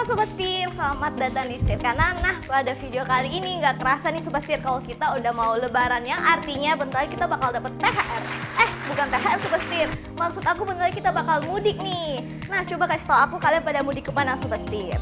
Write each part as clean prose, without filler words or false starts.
Halo Sobat Setir, selamat datang di Setir Kanan. Nah, pada video kali ini nggak kerasa nih Sobat Setir kalau kita udah mau lebaran, yang artinya bentar lagi kita bakal dapet THR. Bukan THR Sobat Setir, maksud aku bentar lagi kita bakal mudik nih. Nah, coba kasih tau aku kalian pada mudik kemana Sobat Setir.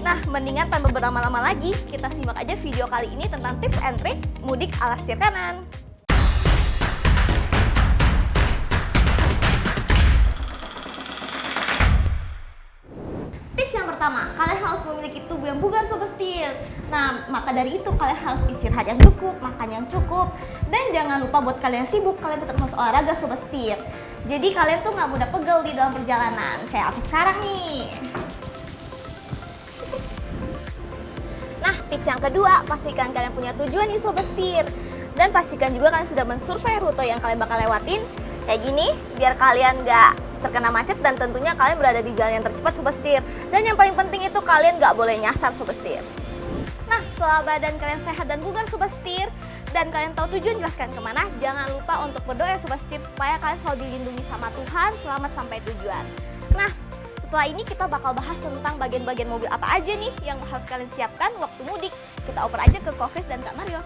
Nah, mendingan tanpa berlama-lama lagi, kita simak aja video kali ini tentang tips and trick mudik ala Setir Kanan. Tips yang pertama, kalian harus memiliki tubuh yang bugar Sobat Setir. Nah, maka dari itu kalian harus istirahat yang cukup, makan yang cukup, dan jangan lupa buat kalian yang sibuk, kalian tetap harus olahraga Sobat Setir. Jadi kalian tuh nggak mudah pegel di dalam perjalanan, kayak aku sekarang nih. Nah, tips yang kedua, pastikan kalian punya tujuan nih Sobat Setir. Dan pastikan juga kalian sudah mensurvei rute yang kalian bakal lewatin, kayak gini, biar kalian nggak terkena macet dan tentunya kalian berada di jalan yang tercepat Sobat Setir. Dan yang paling penting itu kalian nggak boleh nyasar Sobat Setir. Nah, setelah badan kalian sehat dan bugar Sobat Setir, dan kalian tahu tujuan jelas kalian kemana, jangan lupa untuk berdoa Sobat Setir supaya kalian selalu dilindungi sama Tuhan, selamat sampai tujuan. Nah, setelah ini kita bakal bahas tentang bagian-bagian mobil apa aja nih yang harus kalian siapkan waktu mudik. Kita oper aja ke Kokris dan Kak Mario.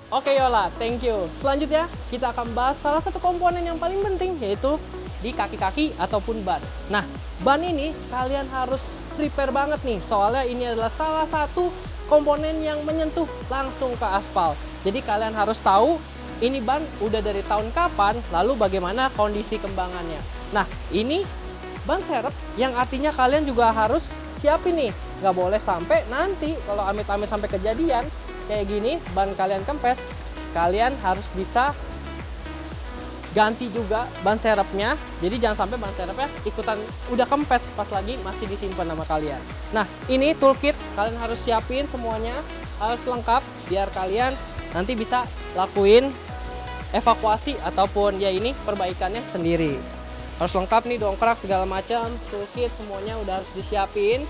Oke Yola, thank you. Selanjutnya kita akan bahas salah satu komponen yang paling penting, yaitu di kaki-kaki ataupun ban. Nah, ban ini kalian harus prepare banget nih, soalnya ini adalah salah satu komponen yang menyentuh langsung ke aspal. Jadi kalian harus tahu ini ban udah dari tahun kapan, lalu bagaimana kondisi kembangannya. Nah, ini ban serep yang artinya kalian juga harus siapin nih. Nggak boleh sampai nanti kalau amit-amit sampai kejadian kayak gini, ban kalian kempes, kalian harus bisa ganti juga ban serepnya. Jadi jangan sampai ban serepnya ikutan udah kempes pas lagi masih disimpan sama kalian. Nah, ini toolkit kalian harus siapin semuanya, harus lengkap biar kalian nanti bisa lakuin evakuasi ataupun ya ini perbaikannya sendiri. Harus lengkap nih, dongkrak segala macam, toolkit semuanya udah harus disiapin.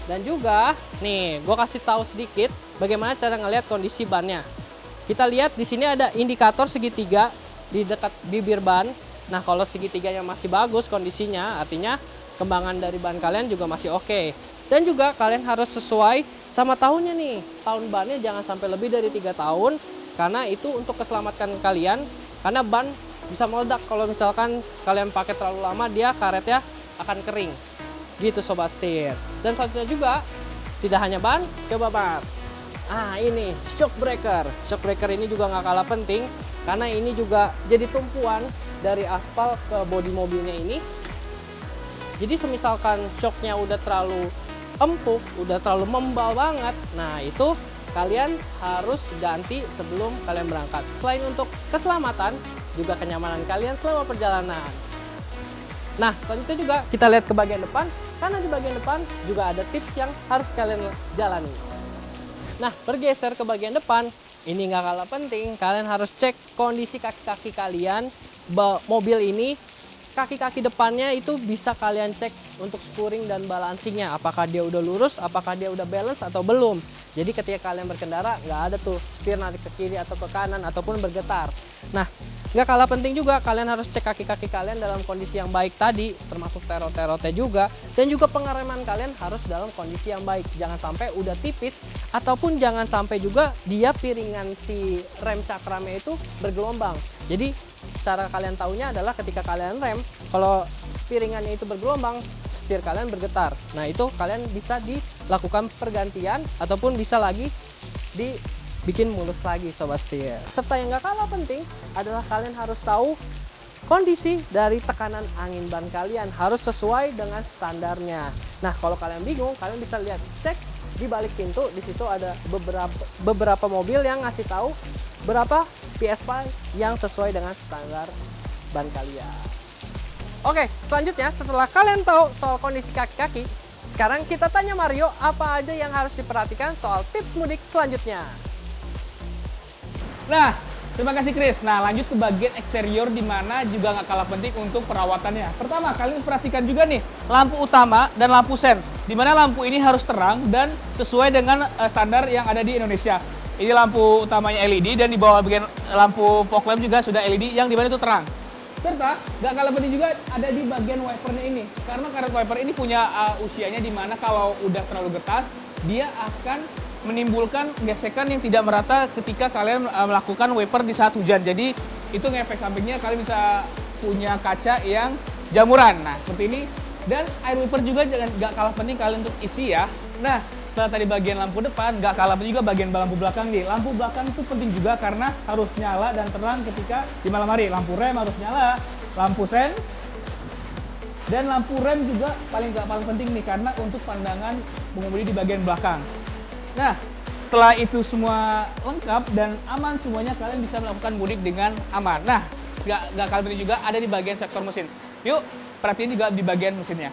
Dan juga nih, gue kasih tahu sedikit bagaimana cara ngelihat kondisi bannya. Kita lihat di sini ada indikator segitiga di dekat bibir ban. Nah, kalau segitiganya masih bagus kondisinya, artinya kembangan dari ban kalian juga masih oke. Dan juga kalian harus sesuai sama tahunnya nih. Tahun bannya jangan sampai lebih dari 3 tahun, karena itu untuk keselamatan kalian. Karena ban bisa meledak kalau misalkan kalian pakai terlalu lama, dia karetnya akan kering. Gitu Sobat Setir. Dan selanjutnya juga tidak hanya ban, coba ban. Ini shock breaker. Shock breaker ini juga nggak kalah penting, karena ini juga jadi tumpuan dari aspal ke bodi mobilnya ini. Jadi semisalkan shocknya udah terlalu empuk, udah terlalu membal banget, nah itu kalian harus ganti sebelum kalian berangkat. Selain untuk keselamatan, juga kenyamanan kalian selama perjalanan. Nah, selanjutnya juga kita lihat ke bagian depan, karena di bagian depan juga ada tips yang harus kalian jalani. Nah, bergeser ke bagian depan, ini nggak kalah penting, kalian harus cek kondisi kaki-kaki kalian. Mobil ini, kaki-kaki depannya itu bisa kalian cek untuk spuring dan balancingnya. Apakah dia udah lurus, apakah dia udah balance atau belum. Jadi ketika kalian berkendara, nggak ada tuh setir narik ke kiri atau ke kanan ataupun bergetar. Nah, nggak kalah penting juga kalian harus cek kaki-kaki kalian dalam kondisi yang baik tadi, termasuk terot-terotnya juga. Dan juga pengereman kalian harus dalam kondisi yang baik. Jangan sampai udah tipis, ataupun jangan sampai juga dia piringan si rem cakramnya itu bergelombang. Jadi cara kalian taunya adalah ketika kalian rem, kalau piringannya itu bergelombang, setir kalian bergetar. Nah, itu kalian bisa dilakukan pergantian ataupun bisa lagi dibikin mulus lagi Sobat Setir. Serta yang gak kalah penting adalah kalian harus tahu kondisi dari tekanan angin ban kalian harus sesuai dengan standarnya. Nah, kalau kalian bingung, kalian bisa lihat, cek di balik pintu, di situ ada beberapa mobil yang ngasih tahu berapa PSI yang sesuai dengan standar ban kalian. Oke, selanjutnya setelah kalian tahu soal kondisi kaki-kaki, sekarang kita tanya Mario apa aja yang harus diperhatikan soal tips mudik selanjutnya. Nah, terima kasih Chris. Nah, lanjut ke bagian eksterior, di mana juga nggak kalah penting untuk perawatannya. Pertama, kalian perhatikan juga nih lampu utama dan lampu sen, di mana lampu ini harus terang dan sesuai dengan standar yang ada di Indonesia. Ini lampu utamanya LED dan di bawah bagian lampu fog lamp juga sudah LED yang di mana itu terang. Serta nggak kalah penting juga ada di bagian wipernya ini. Karena karet wiper ini punya usianya di mana kalau udah terlalu getas, dia akan menimbulkan gesekan yang tidak merata ketika kalian melakukan wiper di saat hujan. Jadi itu ngefek sampingnya kalian bisa punya kaca yang jamuran. Nah, seperti ini. Dan air wiper juga nggak kalah penting kalian untuk isi ya. Nah, setelah tadi bagian lampu depan, nggak kalah penting juga bagian lampu belakang nih. Lampu belakang itu penting juga karena harus nyala dan terang ketika di malam hari. Lampu rem harus nyala, lampu sen, dan lampu rem juga paling penting nih karena untuk pandangan pengemudi di bagian belakang. Nah, setelah itu semua lengkap dan aman semuanya, kalian bisa melakukan mudik dengan aman. Nah, nggak kalah penting juga ada di bagian sektor mesin. Yuk, perhatiin juga di bagian mesinnya.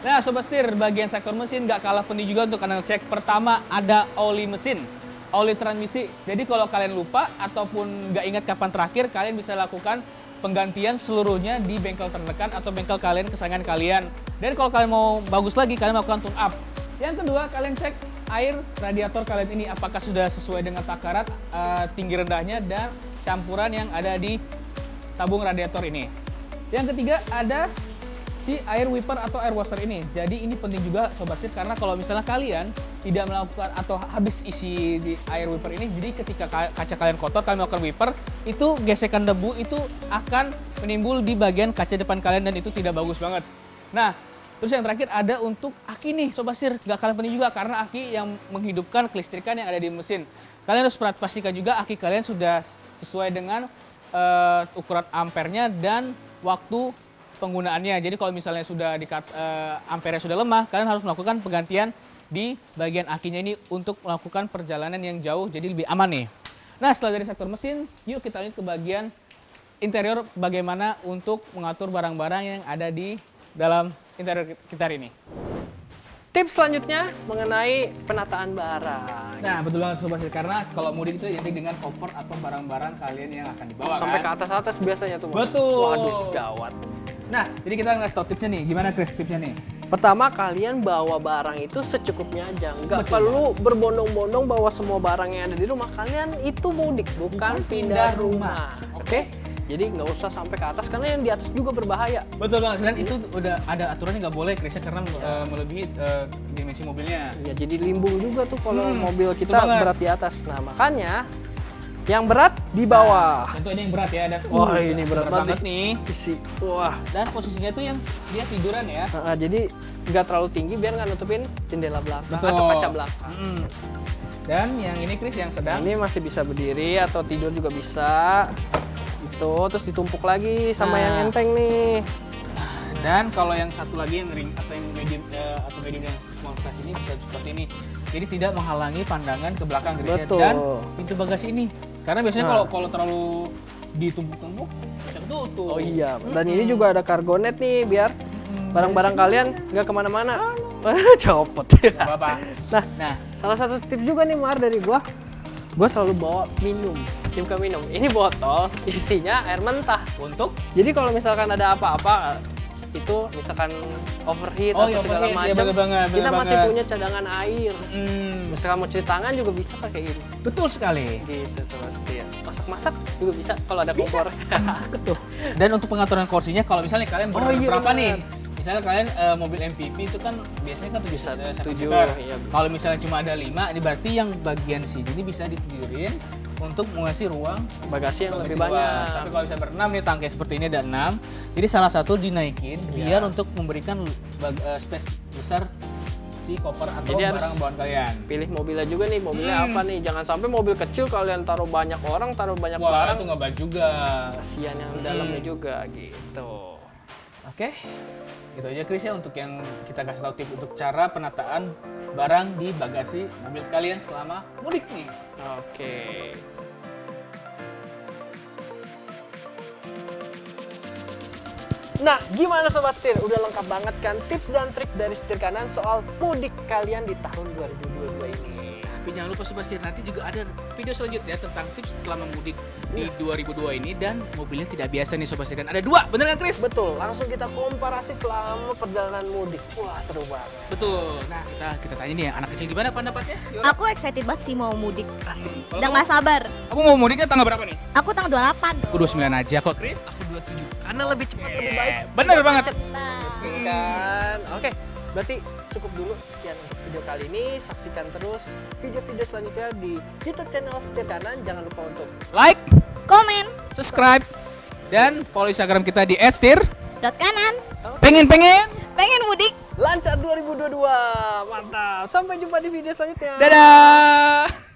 Nah, Sobat Setir, bagian sektor mesin nggak kalah penting juga untuk kalian cek. Pertama, ada oli mesin, oli transmisi. Jadi kalau kalian lupa ataupun nggak ingat kapan terakhir, kalian bisa lakukan penggantian seluruhnya di bengkel terdekat atau bengkel kalian kesayangan kalian. Dan kalau kalian mau bagus lagi, kalian melakukan tune up. Yang kedua, kalian cek air radiator kalian ini apakah sudah sesuai dengan takaran tinggi rendahnya dan campuran yang ada di tabung radiator ini. Yang ketiga, ada si air wiper atau air washer ini. Jadi ini penting juga Sobat Setir karena kalau misalnya kalian tidak melakukan atau habis isi di air wiper ini, jadi ketika kaca kalian kotor, kalian melakukan wiper, itu gesekan debu itu akan menimbul di bagian kaca depan kalian dan itu tidak bagus banget. Nah, terus yang terakhir ada untuk aki nih Sobat Setir, nggak kalah penting juga karena aki yang menghidupkan kelistrikan yang ada di mesin. Kalian harus pastikan juga aki kalian sudah sesuai dengan ukuran ampernya dan waktu penggunaannya. Jadi kalau misalnya sudah ampernya sudah lemah, kalian harus melakukan penggantian di bagian akinya ini untuk melakukan perjalanan yang jauh jadi lebih aman nih. Nah, setelah dari sektor mesin, yuk kita lanjut ke bagian interior bagaimana untuk mengatur barang-barang yang ada di dalam interior kita hari ini. Tips selanjutnya mengenai penataan barang. Nah, betul banget Sobat Setir, karena kalau mudik itu identik dengan koper atau barang-barang kalian yang akan dibawa Sampai kan? ke atas-atas biasanya tuh. Bang. Betul. Waduh, gawat. Nah, jadi kita ngasih tau tipsnya nih. Gimana Chris tipsnya nih? Pertama, kalian bawa barang itu secukupnya aja. Nggak Betul. perlu berbondong-bondong bawa semua barang yang ada di rumah. Kalian itu mudik, bukan pindah rumah. Oke? Jadi nggak usah sampai ke atas, karena yang di atas juga berbahaya. Betul banget. Dan itu udah ada aturannya nggak boleh Chris ya, karena melebihi dimensi mobilnya. Ya, jadi limbung juga tuh kalau mobil betul kita banget. berat di atas. Nah, makanya yang berat di bawah. Nah, tentu ini yang berat ya. Dan, Wah, ini berat banget nih. Isi. Wah. Dan posisinya tuh yang dia tiduran ya. Jadi nggak terlalu tinggi biar nggak nutupin jendela belakang Betul. atau kaca belakang. Dan yang ini Chris yang sedang. Ini masih bisa berdiri atau tidur juga bisa. Itu terus ditumpuk lagi sama Nah. yang enteng nih. Dan kalau yang satu lagi yang ring atau yang medium yang small size ini bisa seperti ini. Jadi tidak menghalangi pandangan ke belakang Chris ya. Betul. Dan pintu bagasi ini. Karena biasanya Nah. kalau terlalu ditumpuk-tumpuk bisa ketutup. Oh iya, dan ini juga ada cargo net nih biar barang-barang kalian nggak kemana-mana. Copot. Apa-apa. Nah, salah satu tips juga nih Mar dari gua selalu bawa minum. Minum. Ini botol isinya air mentah. Untuk Jadi kalau misalkan ada apa-apa itu misalkan overheat Oh, atau iya, segala overheat. Iya, macam, bener banget, bener kita masih banget. punya cadangan air. Misalkan mau cuci tangan juga bisa pakai ini. betul sekali. Gitu Sobat Setir. Masak-masak juga bisa kalau ada kompor. Betul. Dan untuk pengaturan kursinya kalau misalnya kalian Oh, iya, berapa bener. nih? Misalnya kalian mobil MPV itu kan biasanya kan Bisa 7 tujuh, seater. iya. Kalau misalnya cuma ada 5, ini berarti yang bagian sini ini bisa ditidurin untuk mengasih ruang Bagasi yang lebih bagasi luas. banyak. Tapi kalau misalnya berenam nih tangkai seperti ini ada 6. Jadi salah satu dinaikin Iya. biar untuk memberikan space besar si koper atau Jadi harus barang bawaan kalian. Pilih mobilnya juga nih, mobilnya apa nih? Jangan sampai mobil kecil kalian taruh banyak orang, taruh banyak Wah, barang. itu nggak baik juga. Kasihan yang dalamnya juga gitu. Oke, gitu aja Chris ya untuk yang kita kasih tahu tips untuk cara penataan barang di bagasi mobil kalian selama mudik nih. Oke. Nah, gimana Sobat Setir? Udah lengkap banget kan tips dan trik dari setir kanan soal mudik kalian di tahun 2022 ini? Tapi jangan lupa Sobat Setir, nanti juga ada video selanjutnya tentang tips selama mudik di 2002 ini, dan mobilnya tidak biasa nih Sobat Setir. Dan ada 2, bener kan Chris? Betul, langsung kita komparasi selama perjalanan mudik. Wah, seru banget. Betul. Nah, kita tanya nih, anak kecil gimana pendapatnya? Aku excited banget sih mau mudik. Asik. Udah nggak sabar. Aku mau mudiknya tanggal berapa nih? Aku tanggal 28. Aku 29 aja kok, Chris. Aku 27. Karena lebih cepat, lebih baik. Bener banget. Nah, Kan? Oke, berarti cukup dulu sekian untuk video kali ini. Saksikan terus video-video selanjutnya di YouTube channel Setir Kanan. Jangan lupa untuk Like, komen. subscribe, dan follow Instagram kita di @setir. .kanan. Pengen. Pengen mudik. lancar 2022. Mantap. Sampai jumpa di video selanjutnya. Dadah.